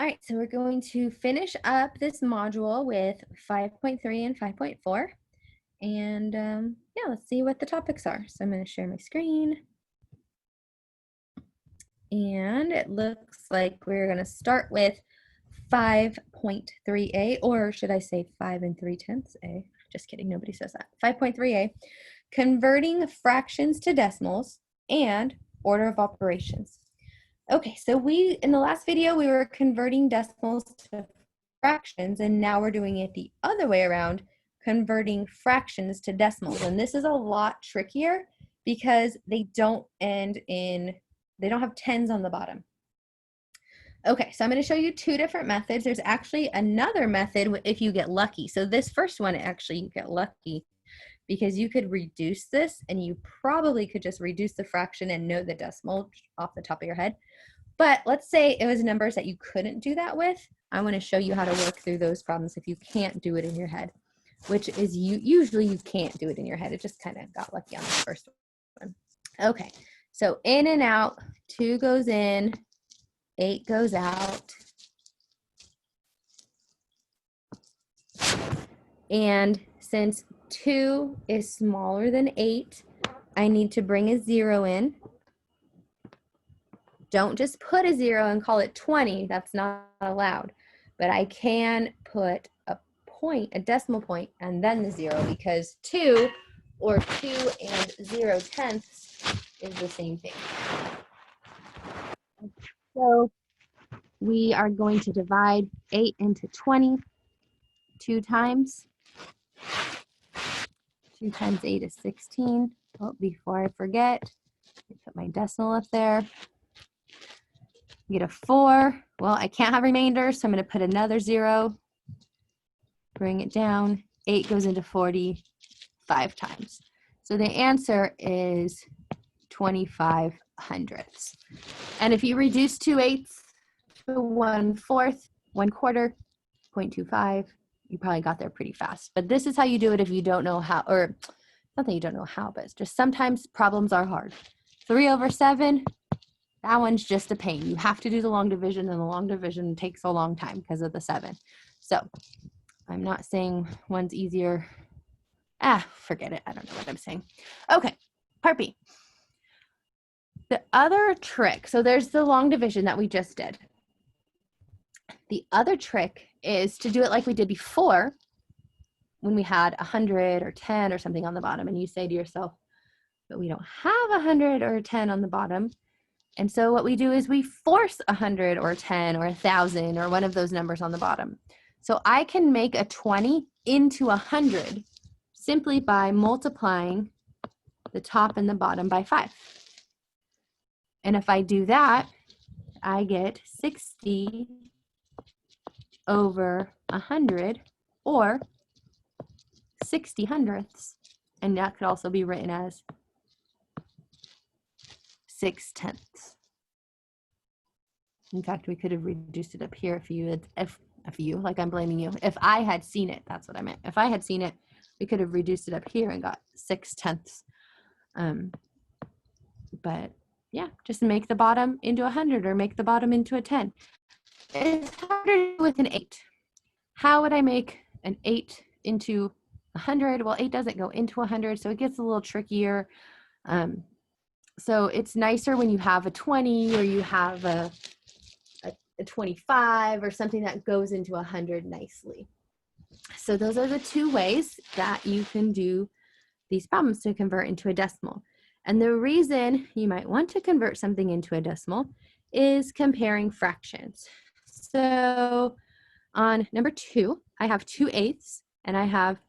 All right, so we're going to finish up this module with 5.3 and 5.4. And yeah, let's see what the topics are. So I'm going to share my screen. And it looks like we're going to start with 5.3a, or should I say 5 3/10 a? Just kidding, nobody says that. 5.3a, converting fractions to decimals and order of operations. Okay, so in the last video, we were converting decimals to fractions, and now we're doing it the other way around, converting fractions to decimals. And this is a lot trickier because they don't have tens on the bottom. Okay, so I'm going to show you two different methods. There's actually another method if you get lucky. So this first one, actually, you get lucky because you could reduce this, and you probably could just reduce the fraction and know the decimal off the top of your head. But let's say it was numbers that you couldn't do that with. I want to show you how to work through those problems if you can't do it in your head, which is usually you can't do it in your head. It just kind of got lucky on the first one. Okay, so in and out, 2 goes in, 8 goes out. And since 2 is smaller than 8, I need to bring a 0 in. Don't just put a 0 and call it 20. That's not allowed. But I can put a decimal point, and then the 0, because 2 or 2 and 0/10 is the same thing. So we are going to divide 8 into 20 2 times. 2 times 8 is 16. Oh, before I forget, I put my decimal up there. Get a 4. Well, I can't have remainders, so I'm going to put another 0. Bring it down. 8 goes into 40 5 times. So the answer is 25 hundredths. And if you reduce 2 eighths to 1/4, 1/4, 0.25, you probably got there pretty fast. But this is how you do it if you don't know how, or not that you don't know how, but it's just sometimes problems are hard. 3/7, that one's just a pain. You have to do the long division, and the long division takes a long time because of the 7. So I'm not saying one's easier. Forget it. I don't know what I'm saying. Okay, part B. The other trick, so there's the long division that we just did. The other trick is to do it like we did before when we had 100 or 10 or something on the bottom, and you say to yourself, but we don't have 100 or 10 on the bottom. And so what we do is we force 100 or 10 or 1,000 or one of those numbers on the bottom. So I can make a 20 into 100 simply by multiplying the top and the bottom by 5. And if I do that, I get 60 over 100, or 60 hundredths. And that could also be written as 6/10. In fact, we could have reduced it up here if you, like I'm blaming you. If I had seen it, that's what I meant. If I had seen it, we could have reduced it up here and got 6/10. But yeah, just make the bottom into 100 or make the bottom into a 10. It's harder with an 8. How would I make an 8 into 100? Well, 8 doesn't go into 100, so it gets a little trickier. So it's nicer when you have a 20 or you have a 25 or something that goes into 100 nicely. So those are the two ways that you can do these problems to convert into a decimal. And the reason you might want to convert something into a decimal is comparing fractions. So on number 2, I have 2 eighths and I have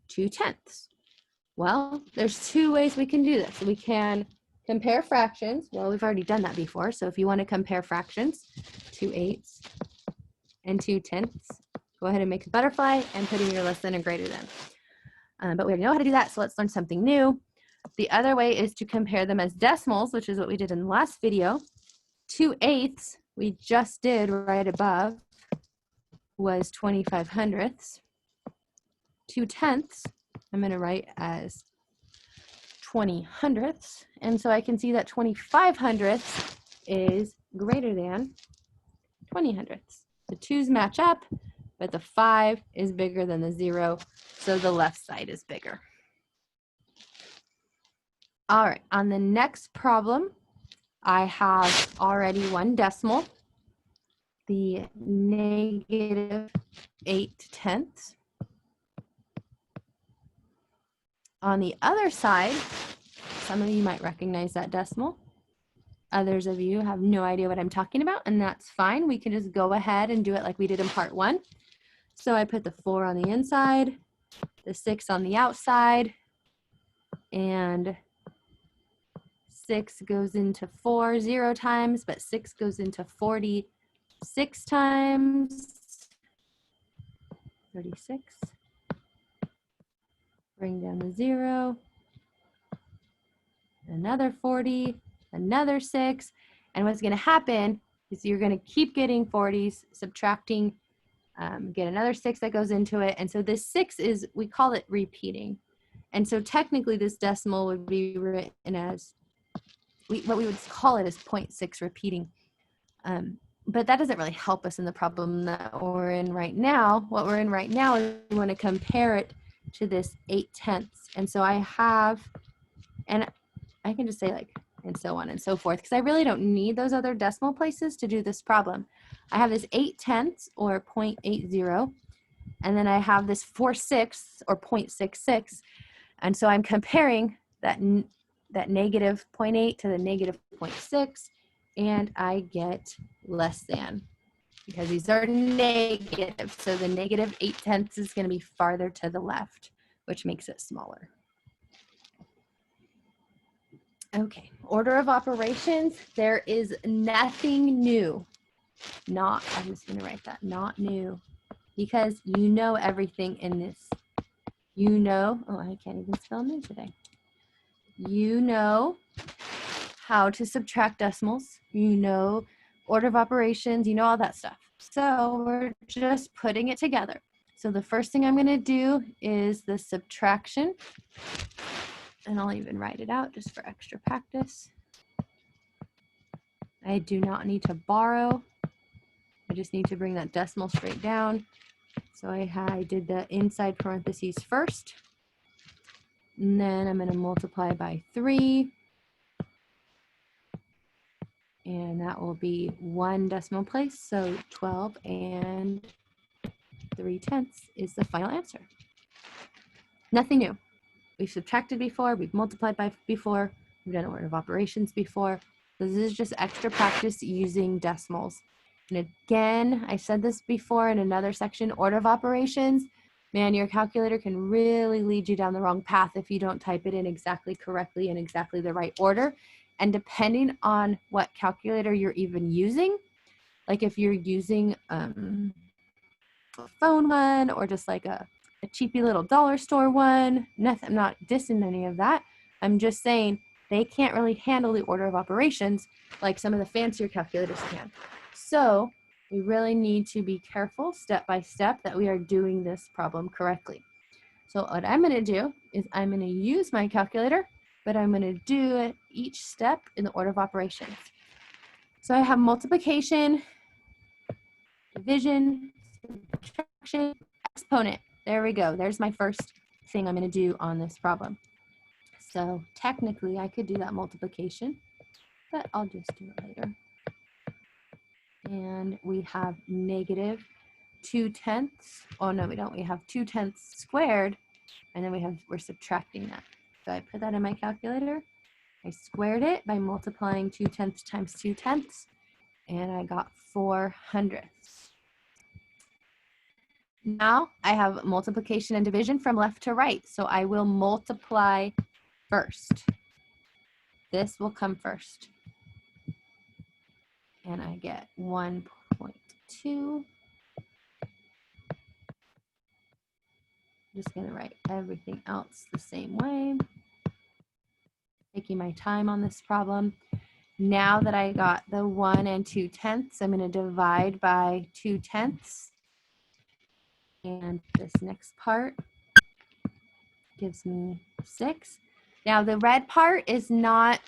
2 tenths. Well, there's 2 ways we can do this. We can compare fractions. Well, we've already done that before. So if you want to compare fractions, 2 eighths and 2 tenths, go ahead and make a butterfly and put in your less than or greater than. But we already know how to do that, so let's learn something new. The other way is to compare them as decimals, which is what we did in the last video. 2 eighths, we just did right above, was 25 hundredths. 2 tenths, I'm going to write as 20 hundredths. And so I can see that 25 hundredths is greater than 20 hundredths. The 2's match up, but the 5 is bigger than the 0, so the left side is bigger. All right, on the next problem, I have already one decimal, the -8/10. On the other side, some of you might recognize that decimal. Others of you have no idea what I'm talking about, and that's fine. We can just go ahead and do it like we did in part 1. So I put the 4 on the inside, the 6 on the outside, and 6 goes into 4 0 times, but 6 goes into 46 times. 36. Bring down the 0. Another 40, another 6. And what's going to happen is you're going to keep getting 40s, subtracting, get another 6 that goes into it. And so this 6 is, we call it repeating. And so technically this decimal would be written as, what we would call it is 0.6 repeating. But that doesn't really help us in the problem that we're in right now. What we're in right now is we want to compare it to this 8/10. And so I have, and I can just say like, and so on and so forth, because I really don't need those other decimal places to do this problem. I have this 8/10 or 0.80, and then I have this 4/6 or 0.66. And so I'm comparing that -0.8 to the -0.6, and I get less than, because these are negative. So the -8/10 is going to be farther to the left, which makes it smaller. Okay, order of operations, there is nothing new. I'm just going to write that, not new, because you know everything in this. You know, oh, I can't even spell new today. You know how to subtract decimals. You know order of operations. You know all that stuff. So we're just putting it together. So the first thing I'm going to do is the subtraction. And I'll even write it out just for extra practice. I do not need to borrow. I just need to bring that decimal straight down. So I did the inside parentheses first. And then I'm going to multiply by 3. And that will be 1 decimal place. So 12 and 3/10 is the final answer. Nothing new. We've subtracted before, we've multiplied by before, we've done order of operations before. So this is just extra practice using decimals. And again, I said this before in another section, order of operations, man, your calculator can really lead you down the wrong path if you don't type it in exactly correctly in exactly the right order. And depending on what calculator you're even using, like if you're using a phone one or just like a cheapy little dollar store one, I'm not dissing any of that. I'm just saying they can't really handle the order of operations like some of the fancier calculators can. So we really need to be careful step by step that we are doing this problem correctly. So what I'm going to do is I'm going to use my calculator, but I'm going to do each step in the order of operations. So I have multiplication, division, subtraction, exponent. There we go. There's my first thing I'm going to do on this problem. So technically I could do that multiplication, but I'll just do it later. And we have -2/10. Oh no, we don't. We have 2/10 squared, and then we're subtracting that. So I put that in my calculator. I squared it by multiplying 2/10 times 2/10, and I got 4/100. Now I have multiplication and division from left to right. So I will multiply first. This will come first. And I get 1.2. I'm just going to write everything else the same way. Taking my time on this problem. Now that I got the 1 and 2/10, I'm going to divide by 2/10. And this next part gives me 6. Now the red part is not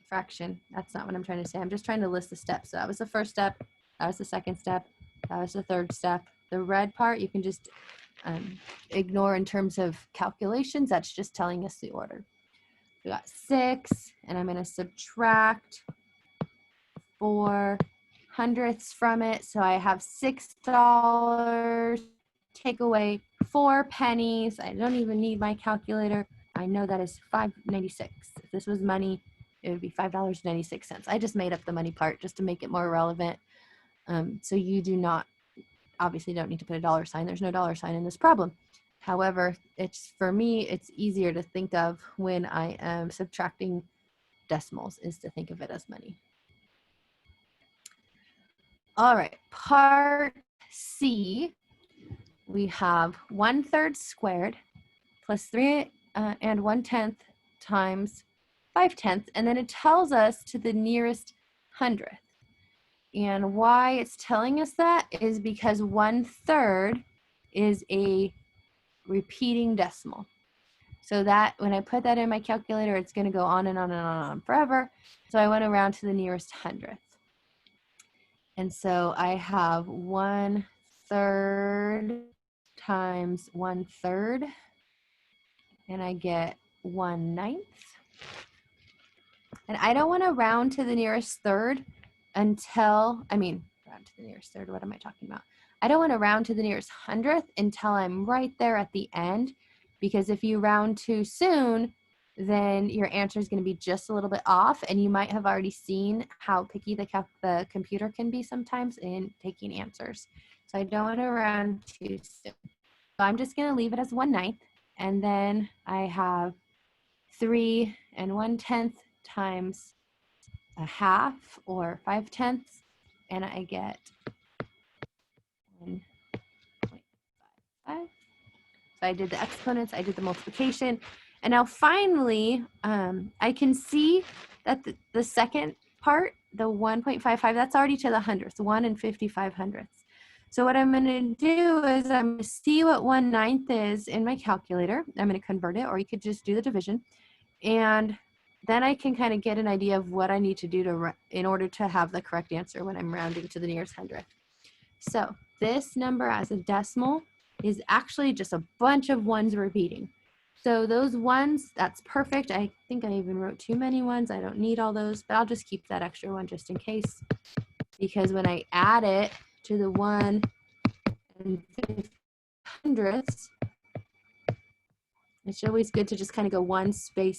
fraction. That's not what I'm trying to say. I'm just trying to list the steps. So that was the first step. That was the second step. That was the third step. The red part, you can just ignore in terms of calculations. That's just telling us the order. We got 6, and I'm going to subtract 4 hundredths from it. So I have $6. Take away 4 pennies. I don't even need my calculator. I know that is $5.96. If this was money, it would be $5.96. I just made up the money part just to make it more relevant. So you do not, obviously don't need to put a dollar sign. There's no dollar sign in this problem. However, it's, for me, it's easier to think of when I am subtracting decimals, is to think of it as money. All right, part C, we have 1/3 squared plus 3 1/10 times 5/10, and then it tells us to the nearest hundredth. And why it's telling us that is because 1/3 is a repeating decimal. So that when I put that in my calculator, it's going to go on and on and on forever. So I went around to the nearest hundredth. And so I have 1/3 times 1/3, and I get 1/9. And I don't want to round to the nearest third until, round to the nearest third, what am I talking about? I don't want to round to the nearest hundredth until I'm right there at the end, because if you round too soon, then your answer is going to be just a little bit off, and you might have already seen how picky the computer can be sometimes in taking answers. So I don't want to round too soon. So I'm just going to leave it as 1/9, and then I have 3 1/10 times 1/2 or 5/10, and I get 1.55. So I did the exponents, I did the multiplication, and now finally I can see that the second part, the 1.55, that's already to the hundredths, 1 55 hundredths. So what I'm going to do is I'm going to see what 1/9 is in my calculator. I'm going to convert it, or you could just do the division, and then I can kind of get an idea of what I need to do in order to have the correct answer when I'm rounding to the nearest hundredth. So this number as a decimal is actually just a bunch of ones repeating. So those ones, that's perfect. I think I even wrote too many ones. I don't need all those, but I'll just keep that extra one just in case. Because when I add it to the 1 50 hundredths, it's always good to just kind of go one space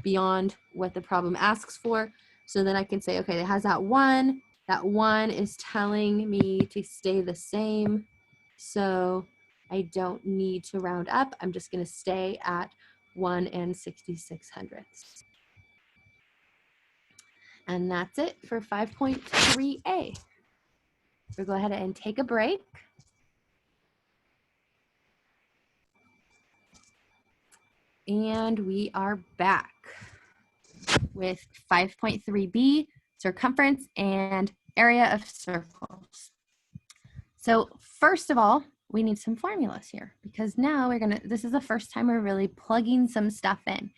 beyond what the problem asks for. So then I can say, okay, it has that 1. That 1 is telling me to stay the same. So I don't need to round up. I'm just going to stay at 1 66 hundredths. And that's it for 5.3a. So go ahead and take a break. And we are back with 5.3b, circumference and area of circles. So first of all, we need some formulas here, because now this is the first time we're really plugging some stuff in.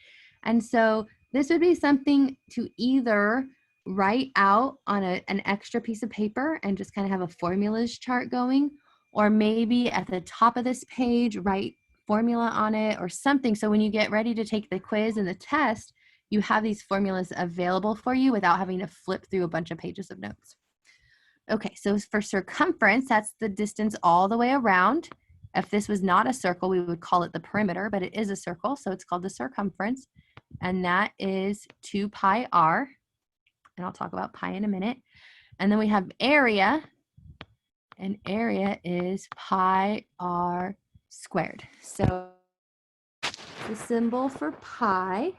And so this would be something to either write out on an extra piece of paper and just kind of have a formulas chart going, or maybe at the top of this page, write formula on it or something. So when you get ready to take the quiz and the test, you have these formulas available for you without having to flip through a bunch of pages of notes. Okay, so for circumference, that's the distance all the way around. If this was not a circle, we would call it the perimeter, but it is a circle, so it's called the circumference, and that is 2 pi r, and I'll talk about pi in a minute. And then we have area, and area is pi r squared. So the symbol for pi,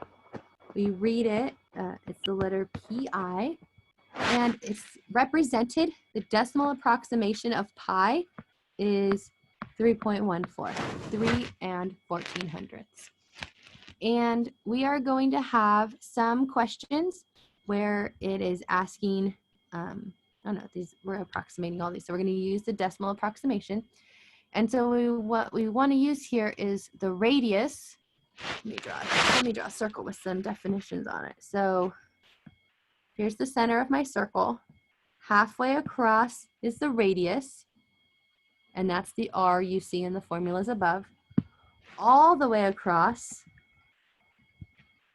we read it, it's the letter pi, and it's represented, the decimal approximation of pi is 3.14, 3 14 hundredths. And we are going to have some questions where it is asking, we're approximating all these, so we're going to use the decimal approximation. And so what we want to use here is the radius. Let me draw a circle with some definitions on it. So here's the center of my circle. halfway across is the radius, and that's the R you see in the formulas above. All the way across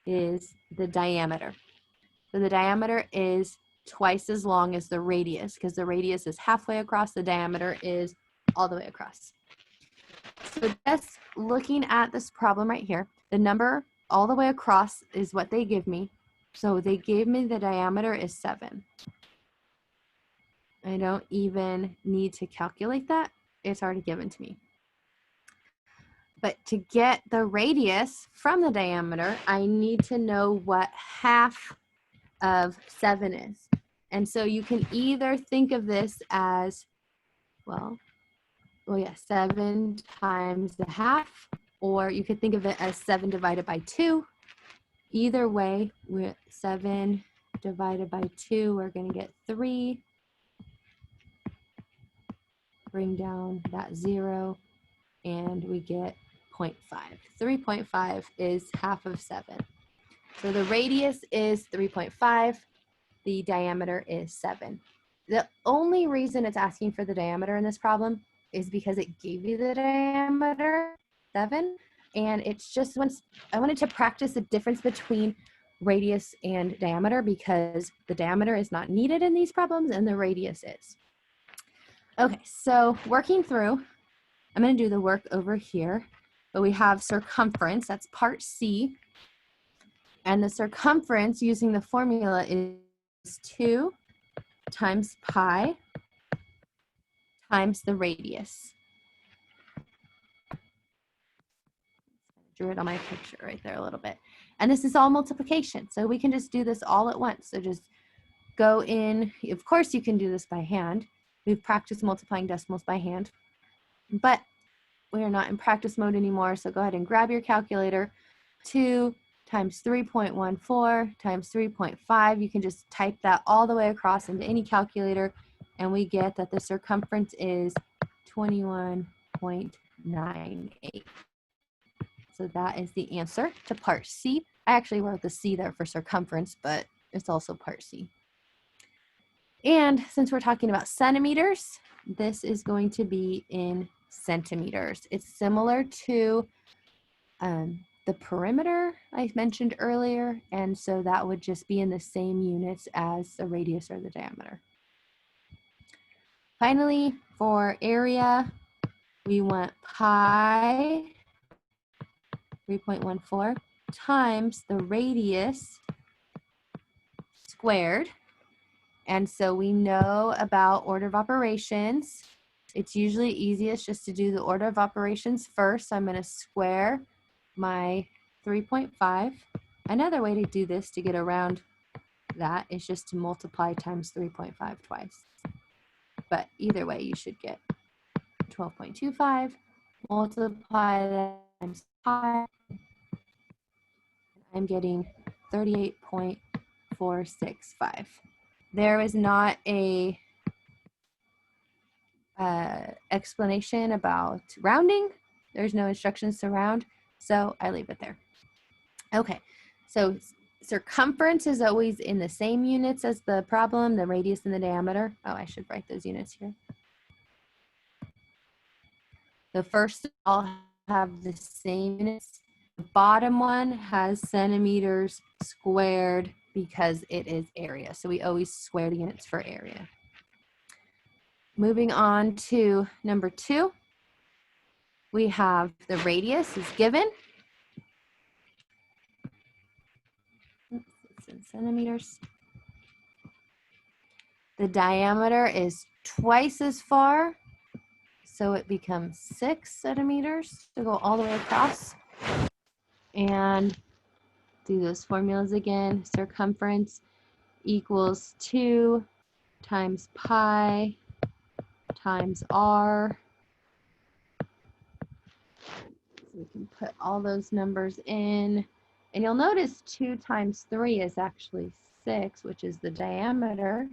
is the diameter. So the diameter is twice as long as the radius, because the radius is halfway across, the diameter is all the way across. So just looking at this problem right here, the number all the way across is what they give me. So they gave me the diameter is 7. I don't even need to calculate that. It's already given to me. But to get the radius from the diameter, I need to know what half of 7 is. And so you can either think of this as, well, 7 times the half, or you could think of it as 7 divided by 2. Either way, 7 divided by 2, we're going to get 3. Bring down that 0, and we get 0.5. 3.5 is half of 7. So the radius is 3.5. The diameter is 7. The only reason it's asking for the diameter in this problem is because it gave you the diameter 7, and it's just once I wanted to practice the difference between radius and diameter, because the diameter is not needed in these problems and the radius is. Okay, so working through, I'm going to do the work over here, but we have circumference, that's part C, and the circumference using the formula is 2 times pi times the radius. Drew it on my picture right there a little bit. And this is all multiplication, so we can just do this all at once. So just go in, of course you can do this by hand. We've practiced multiplying decimals by hand, but we are not in practice mode anymore, so go ahead and grab your calculator. 2 times 3.14 times 3.5, you can just type that all the way across into any calculator, and we get that the circumference is 21.98. So that is the answer to part C. I actually wrote the C there for circumference, but it's also part C. And since we're talking about centimeters, this is going to be in centimeters. It's similar to the perimeter I mentioned earlier, and so that would just be in the same units as the radius or the diameter. Finally, for area, we want pi 3.14 times the radius squared. And so we know about order of operations. It's usually easiest just to do the order of operations first. So I'm going to square my 3.5. Another way to do this to get around that is just to multiply times 3.5 twice. But either way, you should get 12.25. Multiply that times pi. I'm getting 38.465. There is not a explanation about rounding. There's no instructions to round, so I leave it there. Okay, so circumference is always in the same units as the problem, the radius and the diameter. Oh, I should write those units here. The first all have the same units. The bottom one has centimeters squared because it is area. So we always square the units for area. Moving on to number 2, we have the radius is given. Oops, it's in centimeters. The diameter is twice as far, so it becomes 6 centimeters to go all the way across. And do those formulas again. Circumference equals 2 times pi times r. So we can put all those numbers in. And you'll notice 2 times 3 is actually 6, which is the diameter.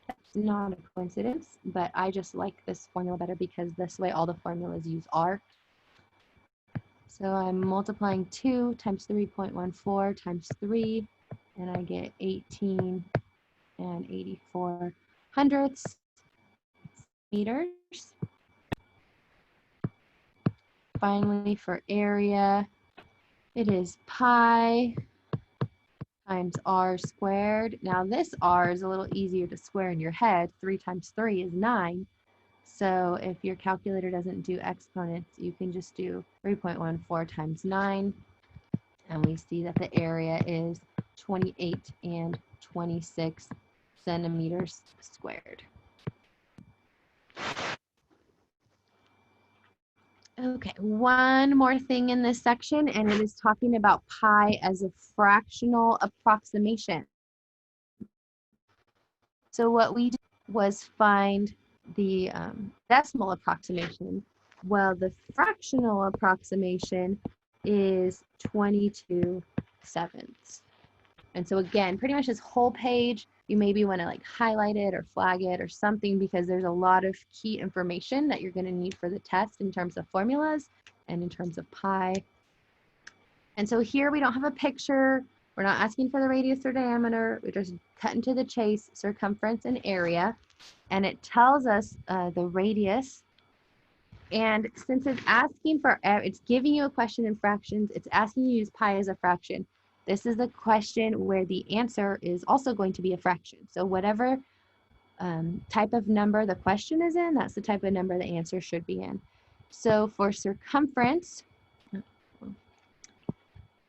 That's not a coincidence, but I just like this formula better because this way all the formulas use r. So I'm multiplying 2 times 3.14 times 3, and I get 18 and 84 hundredths, meters. Finally, for area, it is pi times r squared. Now this r is a little easier to square in your head. 3 times 3 is 9. So if your calculator doesn't do exponents, you can just do 3.14 times 9. And we see that the area is 28 and 26 centimeters squared. Okay, one more thing in this section, and it is talking about pi as a fractional approximation. So what we did was find the decimal approximation. Well, the fractional approximation is 22 sevenths. And so again, pretty much this whole page, you maybe want to like highlight it or flag it or something, because there's a lot of key information that you're going to need for the test in terms of formulas and in terms of pi. And so here we don't have a picture. We're not asking for the radius or diameter. We're just cutting to the chase, circumference and area. And it tells us the radius. And since it's asking for, it's giving you a question in fractions, it's asking you to use pi as a fraction. This is the question where the answer is also going to be a fraction. So whatever type of number the question is in, that's the type of number the answer should be in. So for circumference,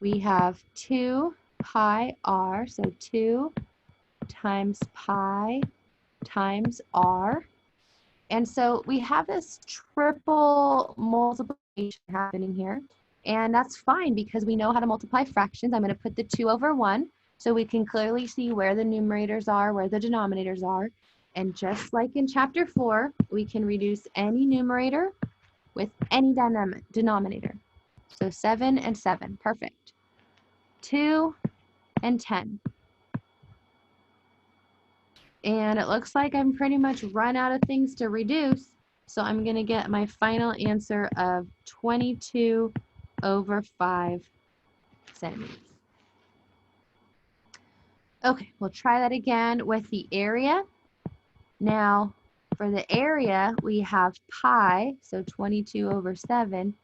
we have 2 pi r, so 2 times pi times r. And so we have this triple multiplication happening here. And that's fine because we know how to multiply fractions. I'm going to put the 2 over 1 so we can clearly see where the numerators are, where the denominators are. And just like in chapter 4, we can reduce any numerator with any denominator. So 7 and 7, perfect. 2 and 10. And it looks like I'm pretty much run out of things to reduce. So I'm going to get my final answer of 22 over 5 centimeters. Okay, we'll try that again with the area. Now, for the area, we have pi, so 22 over 7,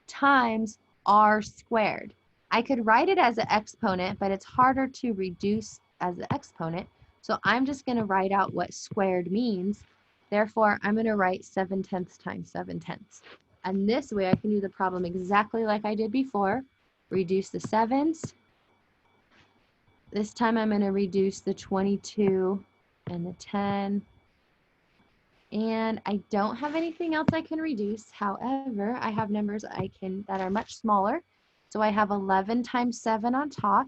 times r squared. I could write it as an exponent, but it's harder to reduce as an exponent. So I'm just going to write out what squared means. Therefore, I'm going to write 7/10 times 7/10. And this way I can do the problem exactly like I did before. Reduce the 7s. This time I'm going to reduce the 22 and the 10. And I don't have anything else I can reduce. However, I have numbers that are much smaller. So I have 11 times 7 on top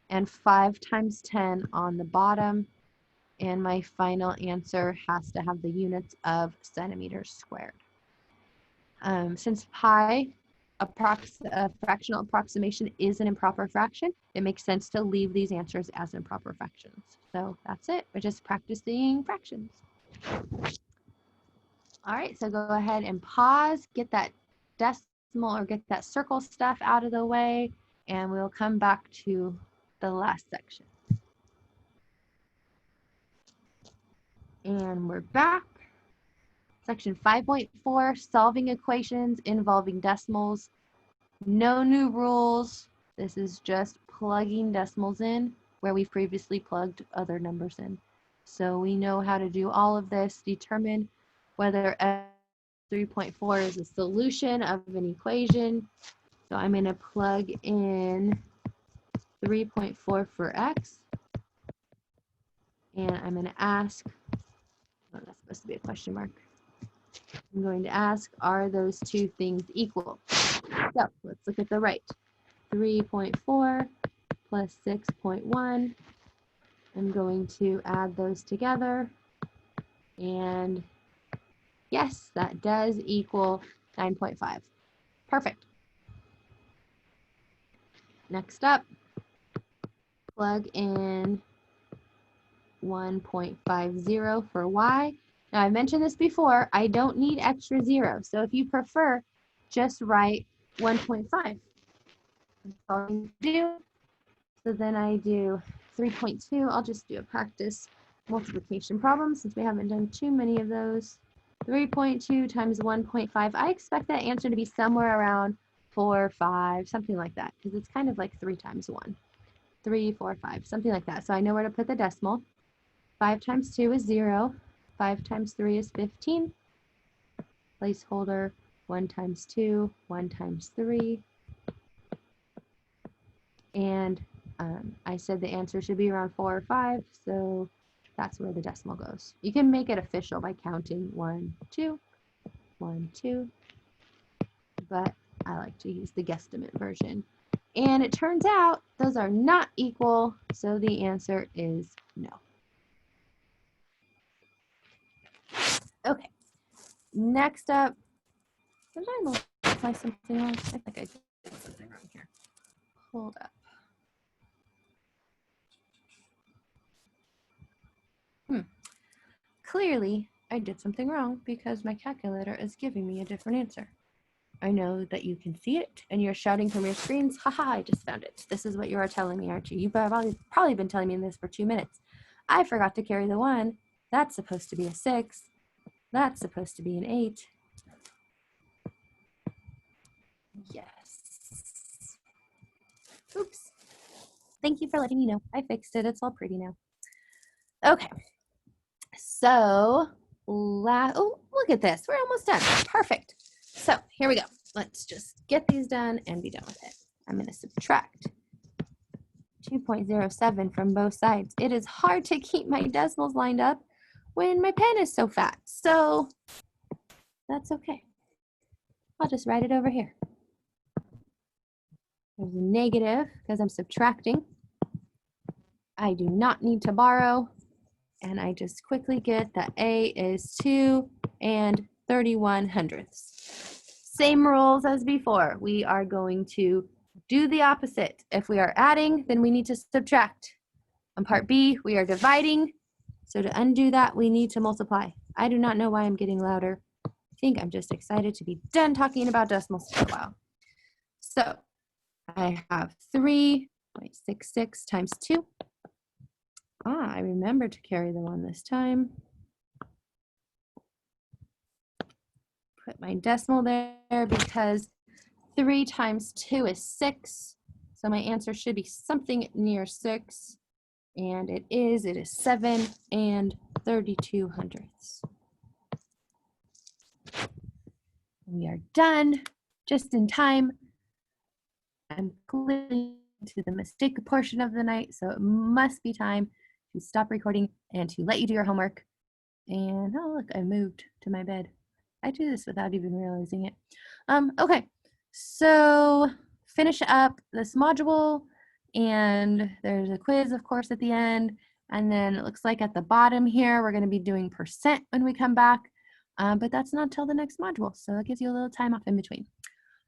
and 5 times 10 on the bottom. And my final answer has to have the units of centimeters squared. Since pi, a fractional approximation, is an improper fraction, it makes sense to leave these answers as improper fractions. So that's it. We're just practicing fractions. All right, so go ahead and pause, get that decimal or get that circle stuff out of the way, and we'll come back to the last section. And we're back. Section 5.4, solving equations involving decimals. No new rules. This is just plugging decimals in where we've previously plugged other numbers in. So we know how to do all of this, determine whether 3.4 is a solution of an equation. So I'm going to plug in 3.4 for x. And I'm going to ask, oh, that's supposed to be a question mark. I'm going to ask, are those two things equal? So let's look at the right. 3.4 plus 6.1. I'm going to add those together. And yes, that does equal 9.5. Perfect. Next up, plug in 1.50 for y. Now, I mentioned this before, I don't need extra zeros. So if you prefer, just write 1.5. That's all I do. So then I do 3.2. I'll just do a practice multiplication problem since we haven't done too many of those. 3.2 times 1.5. I expect that answer to be somewhere around 4, 5, something like that, because it's kind of like 3 times 1. 3, 4, 5, something like that. So I know where to put the decimal. 5 times 2 is 0. 5 times 3 is 15. Placeholder 1 times 2, 1 times 3. And I said the answer should be around 4 or 5, so that's where the decimal goes. You can make it official by counting 1, 2, 1, 2, but I like to use the guesstimate version. And it turns out those are not equal, so the answer is no. Okay, next up, did I multiply something wrong? I think I did something wrong here. Hold up. Clearly, I did something wrong because my calculator is giving me a different answer. I know that you can see it and you're shouting from your screens, haha, I just found it. This is what you are telling me, aren't you? You've probably been telling me this for 2 minutes. I forgot to carry the 1. That's supposed to be a 6. That's supposed to be an 8. Yes. Oops. Thank you for letting me know. I fixed it. It's all pretty now. Okay. So, oh, look at this. We're almost done. Perfect. So, here we go. Let's just get these done and be done with it. I'm going to subtract 2.07 from both sides. It is hard to keep my decimals lined up when my pen is so fat. So, that's okay. I'll just write it over here. There's a negative because I'm subtracting. I do not need to borrow. And I just quickly get that A is 2 and 31 hundredths. Same rules as before. We are going to do the opposite. If we are adding, then we need to subtract. On part B, we are dividing. So to undo that, we need to multiply. I do not know why I'm getting louder. I think I'm just excited to be done talking about decimals for a while. So I have 3.66 times 2. I remember to carry the 1 this time. Put my decimal there because 3 times 2 is 6. So my answer should be something near 6. And it is 7 and 32 hundredths. We are done just in time. I'm clearly to the mistake portion of the night, so it must be time to stop recording and to let you do your homework. And oh, look, I moved to my bed. I do this without even realizing it. Okay, so finish up this module, and there's a quiz, of course, at the end. And then it looks like at the bottom here, we're going to be doing percent when we come back. But that's not until the next module, so it gives you a little time off in between.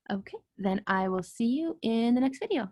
Okay, then I will see you in the next video.